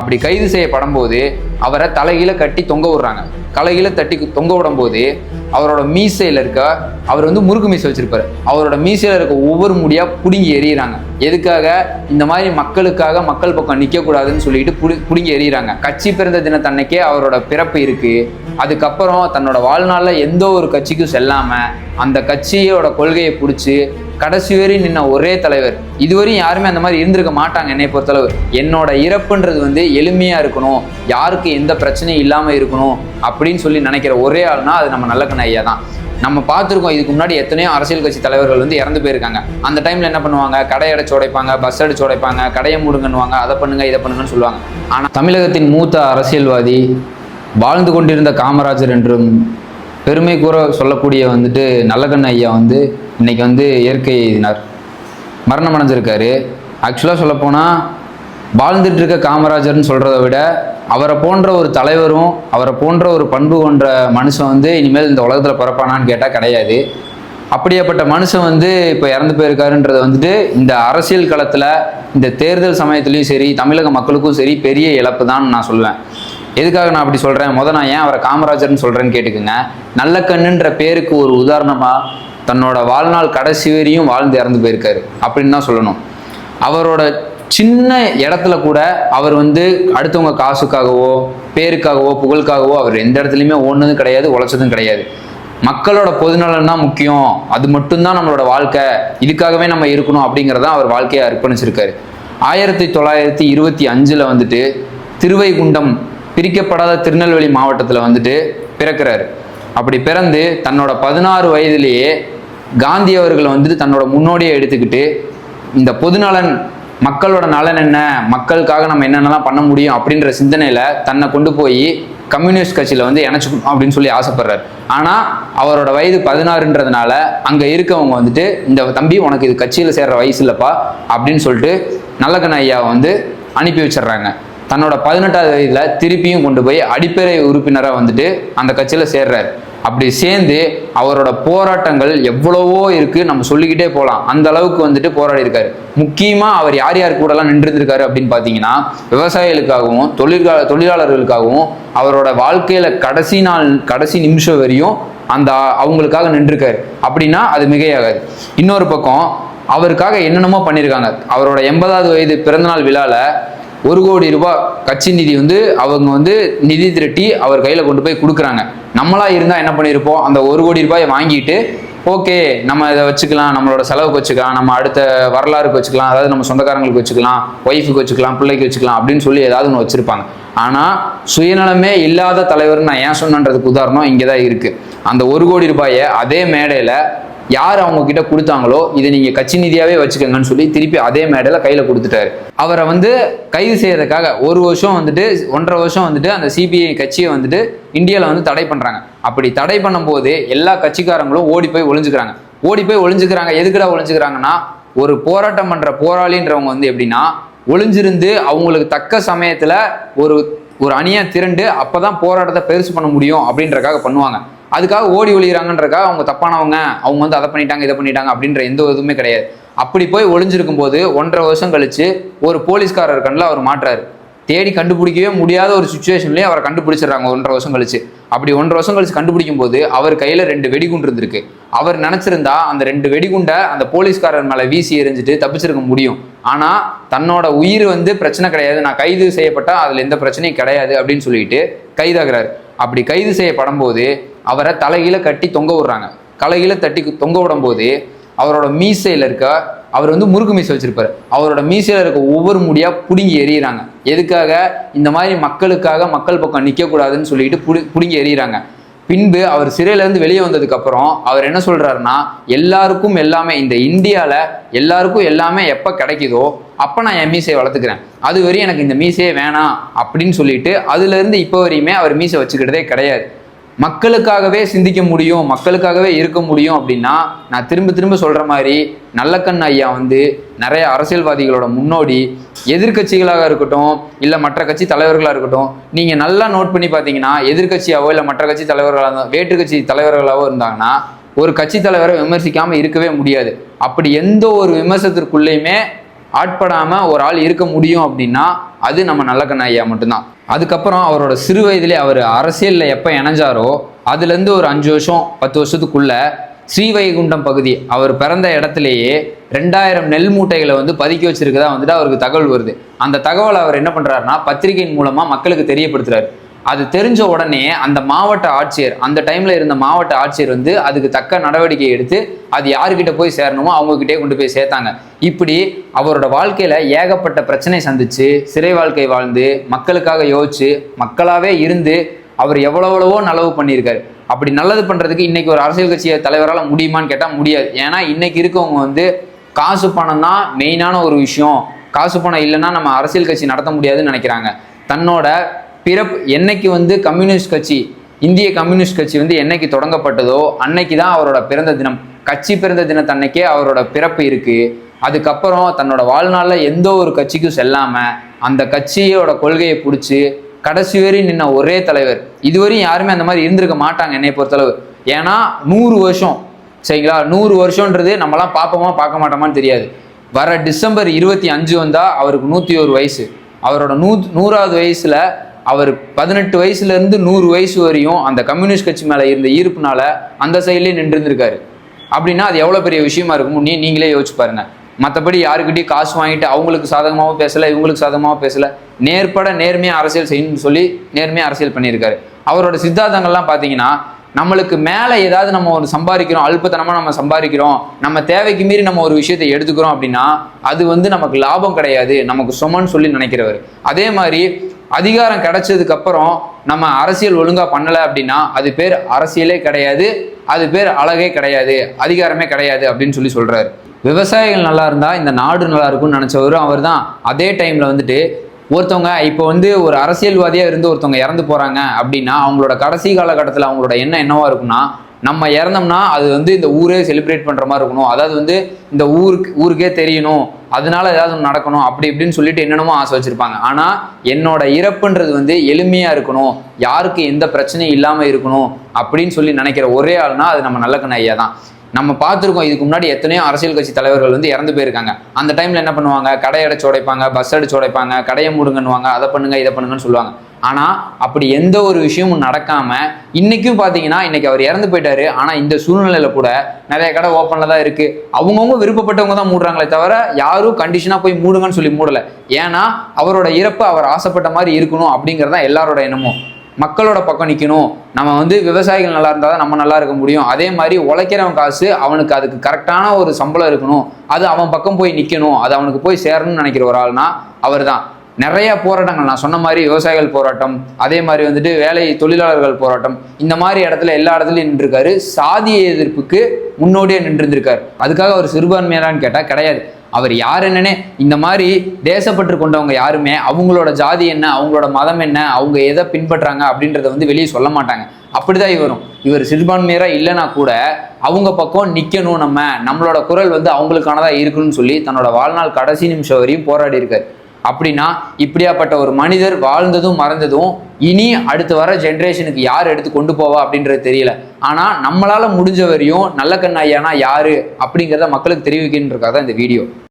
அப்படி கைது செய்யப்படும் போது அவரை தலைகீழ கட்டி தொங்க விடுறாங்க. தலைகீழ தட்டி தொங்க விடும் போது அவரோட மீசையில இருக்க, அவர் வந்து முறுக்கு மீசை வச்சிருப்பாரு, அவரோட மீசையில இருக்க ஒவ்வொரு முடியா புடுங்கி எறிகிறாங்க. எதுக்காக? இந்த மாதிரி மக்களுக்காக, மக்கள் பக்கம் நிக்க கூடாதுன்னு சொல்லிட்டு புடுங்கி எறிகிறாங்க. கட்சி பிறந்த தினத்தன்னைக்கே அவரோட பிறப்பு இருக்கு. அதுக்கப்புறம் தன்னோட வாழ்நாள்ல எந்த ஒரு கட்சிக்கும் செல்லாம அந்த கட்சியோட கொள்கையை பிடிச்சி கடைசி வரை நின்ன ஒரே தலைவர். இதுவரையும் யாருமே அந்த மாதிரி இருந்திருக்க மாட்டாங்க. என்னை பொறுத்தளவு என்னோட இறப்புன்றது வந்து எளிமையா இருக்கணும், யாருக்கு எந்த பிரச்சனையும் இல்லாம இருக்கணும் அப்படின்னு சொல்லி நினைக்கிற ஒரே ஆள்னா அது நம்ம நல்லக்கண்ணு ஐயா தான். நம்ம பார்த்துருக்கோம், இதுக்கு முன்னாடி எத்தனையோ அரசியல் கட்சி தலைவர்கள் வந்து இறந்து போயிருக்காங்க. அந்த டைம்ல என்ன பண்ணுவாங்க? கடை அடைச்சு உடைப்பாங்க, பஸ் அடிச்சு உடைப்பாங்க, கடையை மூடுங்கன்னுவாங்க, அதை பண்ணுங்க இதை பண்ணுங்கன்னு சொல்லுவாங்க. ஆனால் தமிழகத்தின் மூத்த அரசியல்வாதி, வாழ்ந்து கொண்டிருந்த காமராஜர் என்றும் பெருமை கூற சொல்லக்கூடிய வந்துட்டு நல்லக்கண்ணு ஐயா வந்து இன்னைக்கு வந்து இயற்கை மரணம் அடைஞ்சிருக்காரு. ஆக்சுவலாக சொல்லப்போனால் வாழ்ந்துட்டு இருக்க காமராஜர்னு சொல்கிறத விட அவரை போன்ற ஒரு தலைவரும் அவரை போன்ற ஒரு பண்பு கொண்ட மனுஷன் வந்து இனிமேல் இந்த உலகத்தில் பிறப்பானான்னு கேட்டால் கிடையாது. அப்படியாப்பட்ட மனுஷன் வந்து இப்போ இறந்து போயிருக்காருன்றது வந்துட்டு இந்த அரசியல் களத்தில் இந்த தேர்தல் சமயத்துலேயும் சரி, தமிழக மக்களுக்கும் சரி பெரிய இழப்பு தான் நான் சொல்லுவேன். எதுக்காக நான் அப்படி சொல்கிறேன்? நான் ஏன் அவரை காமராஜர்னு சொல்கிறேன்னு கேட்டுக்குங்க. நல்லக்கண்ணுன்ற பேருக்கு ஒரு உதாரணமாக தன்னோட வாழ்நாள் கடைசி வரையும் வாழ்ந்து இறந்து போயிருக்காரு அப்படின்னு தான் சொல்லணும். அவரோட சின்ன இடத்துல கூட அவர் வந்து அடுத்தவங்க காசுக்காகவோ பேருக்காகவோ புகழுக்காகவோ அவர் எந்த இடத்துலையுமே ஓடுனதும் கிடையாது, உழைச்சதும் கிடையாது. மக்களோட பொதுநலன் தான் முக்கியம், அது மட்டும்தான் நம்மளோட வாழ்க்கை, இதுக்காகவே நம்ம இருக்கணும் அப்படிங்கிறதான் அவர் வாழ்க்கையை அர்ப்பணிச்சிருக்காரு. 1925 வந்துட்டு திருவைகுண்டம் பிரிக்கப்படாத திருநெல்வேலி மாவட்டத்தில் வந்துட்டு பிறக்கிறாரு. அப்படி பிறந்து தன்னோட 16 வயதிலேயே காந்தி அவர்களை வந்துட்டு தன்னோட முன்னோடியை எடுத்துக்கிட்டு இந்த பொதுநலன், மக்களோட நலன் என்ன, மக்களுக்காக நம்ம என்னென்னலாம் பண்ண முடியும் அப்படின்ற சிந்தனையில் தன்னை கொண்டு போய் கம்யூனிஸ்ட் கட்சியில் வந்து இணைச்சிக்கணும் அப்படின்னு சொல்லி ஆசைப்படுறாரு. ஆனால் அவரோட வயது 16ன்றதுனால அங்கே இருக்கவங்க வந்துட்டு இந்த தம்பி உனக்கு இது கட்சியில் சேர்ற வயசு இல்லைப்பா அப்படின்னு சொல்லிட்டு நல்லக்கண்ணு ஐயாவை வந்து அனுப்பி வச்சிடுறாங்க. தன்னோட 18வது வயதில் திருப்பியும் கொண்டு போய் அடிப்படை உறுப்பினராக வந்துட்டு அந்த கட்சியில் சேர்றாரு. அப்படி சேர்ந்து அவரோட போராட்டங்கள் எவ்வளவோ இருக்குது, நம்ம சொல்லிக்கிட்டே போகலாம். அந்த அளவுக்கு வந்துட்டு போராடி இருக்காரு. முக்கியமாக அவர் யார் யார் கூடலாம் நின்றுருக்காரு அப்படின்னு பார்த்தீங்கன்னா, விவசாயிகளுக்காகவும் தொழிலாளர்களுக்காகவும் அவரோட வாழ்க்கையில் கடைசி நிமிஷம் வரையும் அந்த அவங்களுக்காக நின்றுருக்காரு. அப்படின்னா அது மிகையாகாது. இன்னொரு பக்கம் அவருக்காக என்னென்னமோ பண்ணியிருக்காங்க. அவரோட 80வது வயது பிறந்தநாள் விழாவில் 1 கோடி ரூபாய் கட்சி நிதி வந்து அவங்க வந்து நிதி திரட்டி அவர் கையில் கொண்டு போய் கொடுக்குறாங்க. நம்மளா இருந்தால் என்ன பண்ணியிருப்போம்? அந்த 1 கோடி ரூபாயை வாங்கிட்டு ஓகே நம்ம இதை வச்சுக்கலாம், நம்மளோட செலவுக்கு வச்சுக்கலாம், நம்ம அடுத்த வரலாறுக்கு வச்சுக்கலாம், அதாவது நம்ம சொந்தக்காரங்களுக்கு வச்சுக்கலாம், ஒய்ஃபுக்கு வச்சுக்கலாம், பிள்ளைக்கு வச்சுக்கலாம் அப்படின்னு சொல்லி ஏதாவது ஒன்று வச்சுருப்பாங்க. ஆனால் சுயநலமே இல்லாத தலைவர்னு நான் ஏன் சொன்னன்றதுக்கு உதாரணம் இங்கே தான் இருக்குது. அந்த 1 கோடி ரூபாயை அதே மேடையில் யார் அவங்க கிட்ட கொடுத்தாங்களோ இதை நீங்கள் கட்சி நிதியாகவே வச்சுக்கோங்கன்னு சொல்லி திருப்பி அதே மேடையில் கையில் கொடுத்துட்டாரு. அவரை வந்து கைது செய்யறதுக்காக 1 வருஷம் வந்துட்டு 1.5 வருஷம் வந்துட்டு அந்த சிபிஐ கட்சியை வந்துட்டு இந்தியாவில் வந்து தடை பண்ணுறாங்க. அப்படி தடை பண்ணும்போது எல்லா கட்சிக்காரங்களும் ஓடி போய் ஒளிஞ்சுக்கிறாங்க. எதுக்குடா ஒளிஞ்சுக்கிறாங்கன்னா, ஒரு போராட்டம் பண்ணுற போராளின்றவங்க வந்து எப்படின்னா ஒளிஞ்சிருந்து அவங்களுக்கு தக்க சமயத்தில் ஒரு அணியாக திரண்டு அப்போ தான் போராட்டத்தை பெருசு பண்ண முடியும் அப்படின்றக்காக பண்ணுவாங்க. அதுக்காக ஓடி ஒளிகிறாங்கன்றக்காக அவங்க தப்பானவங்க, அவங்க வந்து அதை பண்ணிட்டாங்க இதை பண்ணிட்டாங்க அப்படின்ற எந்த இதுவுமே கிடையாது. அப்படி போய் ஒளிஞ்சிருக்கும் போது 1.5 வருஷம் கழிச்சு ஒரு போலீஸ்காரர் கண்ணில் அவர் மாட்டுறாரு. தேடி கண்டுபிடிக்கவே முடியாத ஒரு சுச்சுவேஷன்லேயே அவரை கண்டுபிடிச்சிடறாங்க 1.5 வருஷம் கழிச்சு. அப்படி 1.5 வருஷம் கழிச்சு கண்டுபிடிக்கும் போது அவர் கையில் 2 வெடிகுண்டு இருந்திருக்கு. அவர் நினச்சிருந்தா அந்த 2 வெடிகுண்டை அந்த போலீஸ்காரர் மேலே வீசி எறிஞ்சிட்டு தப்பிச்சிருக்க முடியும். ஆனால் தன்னோட உயிர் வந்து பிரச்சனை கிடையாது, நான் கைது செய்யப்பட்டா அதில் எந்த பிரச்சனையும் கிடையாது அப்படின்னு சொல்லிட்டு கைதாகிறாரு. அப்படி கைது செய்யப்படும் போது அவரை தலைகீழ கட்டி தொங்க விடுறாங்க. தலைகீழ தட்டி தொங்க விடும் போது அவரோட மீசையில் இருக்க, அவர் வந்து முறுக்கு மீசை வச்சிருப்பாரு, அவரோட மீசையில் இருக்க ஒவ்வொரு முடியா புடுங்கி எறிகிறாங்க. எதுக்காக? இந்த மாதிரி மக்களுக்காக, மக்கள் பக்கம் நிற்க கூடாதுன்னு சொல்லிட்டு புடுங்கி எறிகிறாங்க. பின்பு அவர் சிறையிலேருந்து வெளியே வந்ததுக்கு அப்புறம் அவர் என்ன சொல்றாருன்னா, எல்லாருக்கும் எல்லாமே இந்த இந்தியாவில் எல்லாருக்கும் எல்லாமே எப்போ கிடைக்குதோ அப்போ நான் என் மீசையை வளர்த்துக்கிறேன், அது வரையும் எனக்கு இந்த மீசையே வேணாம் அப்படின்னு சொல்லிட்டு அதுலேருந்து இப்போ வரையுமே அவர் மீசை வச்சுக்கிட்டதே கிடையாது. மக்களுக்காகவே சிந்திக்க முடியும், மக்களுக்காகவே இருக்க முடியும் அப்படின்னா நான் திரும்ப சொல்ற மாதிரி நல்லக்கண்ணு ஐயா வந்து நிறைய அரசியல்வாதிகளோட முன்னோடி. எதிர்கட்சிகளாக இருக்கட்டும் இல்லை மற்ற கட்சி தலைவர்களாக இருக்கட்டும், நீங்கள் நல்லா நோட் பண்ணி பார்த்தீங்கன்னா எதிர்கட்சியாவோ இல்லை மற்ற கட்சி தலைவர்களாக வேற்று கட்சி தலைவர்களாவோ இருந்தாங்கன்னா ஒரு கட்சி தலைவரை விமர்சிக்காமல் இருக்கவே முடியாது. அப்படி எந்த ஒரு விமர்சனத்திற்குள்ளேயுமே ஆட்படாம ஒரு ஆள் இருக்க முடியும் அப்படின்னா அது நம்ம நல்லக்கண்ணு ஐயா மட்டும்தான். அதுக்கப்புறம் அவரோட சிறு வயதிலே அவர் அரசியல்ல எப்ப இணைஞ்சாரோ அதுல இருந்து ஒரு 5 வருஷம் 10 வருஷத்துக்குள்ள ஸ்ரீவைகுண்டம் பகுதி அவர் பிறந்த இடத்துலயே 2000 நெல் மூட்டைகளை பதுக்கி வச்சிருக்கதா அவருக்கு தகவல் வருது. அந்த தகவலை அவர் என்ன பண்றாருன்னா பத்திரிகையின் மூலமா மக்களுக்கு தெரியப்படுத்துறாரு. அது தெரிஞ்ச உடனே அந்த மாவட்ட ஆட்சியர், அந்த டைம்ல இருந்த மாவட்ட ஆட்சியர் அதுக்கு தக்க நடவடிக்கை எடுத்து அது யாருக்கிட்ட போய் சேரணுமோ அவங்க கிட்டே கொண்டு போய் சேர்த்தாங்க. இப்படி அவரோட வாழ்க்கையில ஏகப்பட்ட பிரச்சனை சந்திச்சு சிறை வாழ்க்கை வாழ்ந்து மக்களுக்காக யோசிச்சு மக்களாவே இருந்து அவர் எவ்வளவோ நல்லவு பண்ணியிருக்காரு. அப்படி நல்லது பண்றதுக்கு இன்னைக்கு ஒரு அரசியல் கட்சி தலைவரால் முடியுமான்னு கேட்டா முடியாது. ஏன்னா இன்னைக்கு இருக்கவங்க காசு பணம் தான் மெயினான ஒரு விஷயம், காசு பணம் இல்லைன்னா நம்ம அரசியல் கட்சி நடத்த முடியாதுன்னு நினைக்கிறாங்க. தன்னோட பிறப்பு என்னைக்கு கம்யூனிஸ்ட் கட்சி, இந்திய கம்யூனிஸ்ட் கட்சி என்னைக்கு தொடங்கப்பட்டதோ அன்னைக்கு தான் அவரோட பிறந்த தினம். கட்சி பிறந்த தினத்தன்னைக்கே அவரோட பிறப்பு இருக்கு. அதுக்கப்புறம் தன்னோட வாழ்நாளில் எந்த ஒரு கட்சிக்கும் செல்லாம அந்த கட்சியோட கொள்கையை பிடிச்சி கடைசி வரை நின்ன ஒரே தலைவர். இதுவரையும் யாருமே அந்த மாதிரி இருந்திருக்க மாட்டாங்க என்னை பொறுத்தளவு. ஏன்னா 100 வருஷம், சரிங்களா, 100 வருஷம்ன்றது நம்மளாம் பார்ப்போமா பார்க்க மாட்டோமான்னு தெரியாது. வர டிசம்பர் 25 வந்தா அவருக்கு 101 வயசு. அவரோட 100வது வயசுல அவர் 18 வயசுல இருந்து 100 வயசு வரையும் அந்த கம்யூனிஸ்ட் கட்சி மேல இருந்த ஈர்ப்புனால அந்த சைட்லயே நின்று இருந்திருக்காரு. அப்படின்னா அது எவ்வளவு பெரிய விஷயமா இருக்கும் நீங்களே யோசிச்சு பாருங்க. மற்றபடி யாருக்கிட்டையும் காசு வாங்கிட்டு அவங்களுக்கு சாதகமாகவும் பேசல, இவங்களுக்கு சாதகமாகவும் பேசல, நேர்பட நேர்மையா அரசியல் செய்யணும்னு சொல்லி நேர்மையா அரசியல் பண்ணியிருக்காரு. அவரோட சித்தாந்தங்கள்லாம் பார்த்தீங்கன்னா நம்மளுக்கு மேலே ஏதாவது நம்ம ஒரு சம்பாதிக்கிறோம், அல்பத்தனமாக நம்ம சம்பாதிக்கிறோம், நம்ம தேவைக்கு மீறி நம்ம ஒரு விஷயத்தை எடுத்துக்கிறோம் அப்படின்னா அது நமக்கு லாபம் கிடையாது, நமக்கு சுமன்னு சொல்லி நினைக்கிறவர். அதே மாதிரி அதிகாரம் கிடைச்சதுக்கு அப்புறம் நம்ம அரசியல் ஒழுங்கா பண்ணல அப்படின்னா அது பேர் அரசியலே கிடையாது, அது பேர் அழகே கிடையாது, அதிகாரமே கிடையாது அப்படின்னு சொல்லி சொல்றாரு. விவசாயிகள் நல்லா இருந்தா இந்த நாடு நல்லா இருக்கும்னு நினைச்சவரும் அவர் தான். அதே டைம்ல ஒருத்தவங்க இப்போ ஒரு அரசியல்வாதியா இருந்து ஒருத்தவங்க இறந்து போறாங்க அப்படின்னா அவங்களோட கடைசி காலகட்டத்தில் அவங்களோட எண்ணம் என்னவா இருக்கும்னா, நம்ம இறந்தோம்னா அது இந்த ஊரே செலிப்ரேட் பண்ற மாதிரி இருக்கணும், அதாவது இந்த ஊருக்கே தெரியணும், அதனால ஏதாவது நடக்கணும் அப்படி இப்படின்னு சொல்லிட்டு என்னென்னமோ ஆசை வச்சிருப்பாங்க. ஆனா என்னோட இறப்புன்றது எளிமையா இருக்கணும், யாருக்கு எந்த பிரச்சனையும் இல்லாம இருக்கணும் அப்படின்னு சொல்லி நினைக்கிற ஒரே ஆள்னா அது நம்ம நல்லக்கண்ணு ஐயா தான். நம்ம பார்த்துருக்கோம், இதுக்கு முன்னாடி எத்தனையோ அரசியல் கட்சி தலைவர்கள் இறந்து போயிருக்காங்க. அந்த டைம்ல என்ன பண்ணுவாங்க, கடை அடைச்சு உடைப்பாங்க, பஸ் அடிச்சு உடைப்பாங்க, கடையை மூடுங்கன்னுவாங்க, அதை பண்ணுங்க இதை பண்ணுங்கன்னு சொல்லுவாங்க. ஆனா அப்படி எந்த ஒரு விஷயமும் நடக்காம இன்னைக்கும் பாத்தீங்கன்னா இன்னைக்கு அவர் இறந்து போயிட்டாரு. ஆனா இந்த சூழ்நிலையில கூட நிறைய கடை ஓப்பன்ல தான் இருக்கு. அவங்கவுங்க விருப்பப்பட்டவங்க தான் மூடுறாங்களே தவிர யாரும் கண்டிஷனா போய் மூடுங்கன்னு சொல்லி மூடல. ஏன்னா அவரோட இறப்பு அவர் ஆசைப்பட்ட மாதிரி இருக்கணும் அப்படிங்கறதான் எல்லாரோட எண்ணமும். மக்களோட பக்கம் நிற்கணும், நம்ம விவசாயிகள் நல்லா இருந்தால் தான் நம்ம நல்லா இருக்க முடியும். அதே மாதிரி உழைக்கிறவன் காசு அவனுக்கு அதுக்கு கரெக்டான ஒரு சம்பளம் இருக்கணும், அது அவன் பக்கம் போய் நிற்கணும், அது அவனுக்கு போய் சேரணும்னு நினைக்கிற ஒரு ஆள்னா அவர் தான். நிறைய போராட்டங்கள் நான் சொன்ன மாதிரி விவசாயிகள் போராட்டம், அதே மாதிரி வேலை தொழிலாளர்கள் போராட்டம், இந்த மாதிரி இடத்துல எல்லா இடத்துலையும் நின்றுருக்காரு. சாதிய எதிர்ப்புக்கு முன்னோடியே நின்றுருக்காரு. அதுக்காக அவர் சிறுபான்மையாரான்னு கேட்டால் கிடையாது. அவர் யார் என்னன்னே இந்த மாதிரி தேசப்பற்று கொண்டவங்க யாருமே அவங்களோட ஜாதி என்ன, அவங்களோட மதம் என்ன, அவங்க எதை பின்பற்றாங்க அப்படின்றத வெளியே சொல்ல மாட்டாங்க. அப்படிதான் இவர் சிறுபான்மையரா இல்லைன்னா கூட அவங்க பக்கம் நிற்கணும், நம்மளோட குரல் அவங்களுக்கானதா இருக்கணும்னு சொல்லி தன்னோட வாழ்நாள் கடைசி நிமிஷம் வரையும் போராடி இருக்காரு. அப்படின்னா இப்படியாப்பட்ட ஒரு மனிதர் வாழ்ந்ததும் மறந்ததும் இனி அடுத்து வர ஜென்ரேஷனுக்கு யார் எடுத்து கொண்டு போவா அப்படின்றது தெரியல. ஆனா நம்மளால முடிஞ்ச வரையும் நல்லக்கண்ணு ஐயானா யாரு அப்படிங்கிறத மக்களுக்கு தெரிவிக்கின்றதுக்காக தான் இந்த வீடியோ.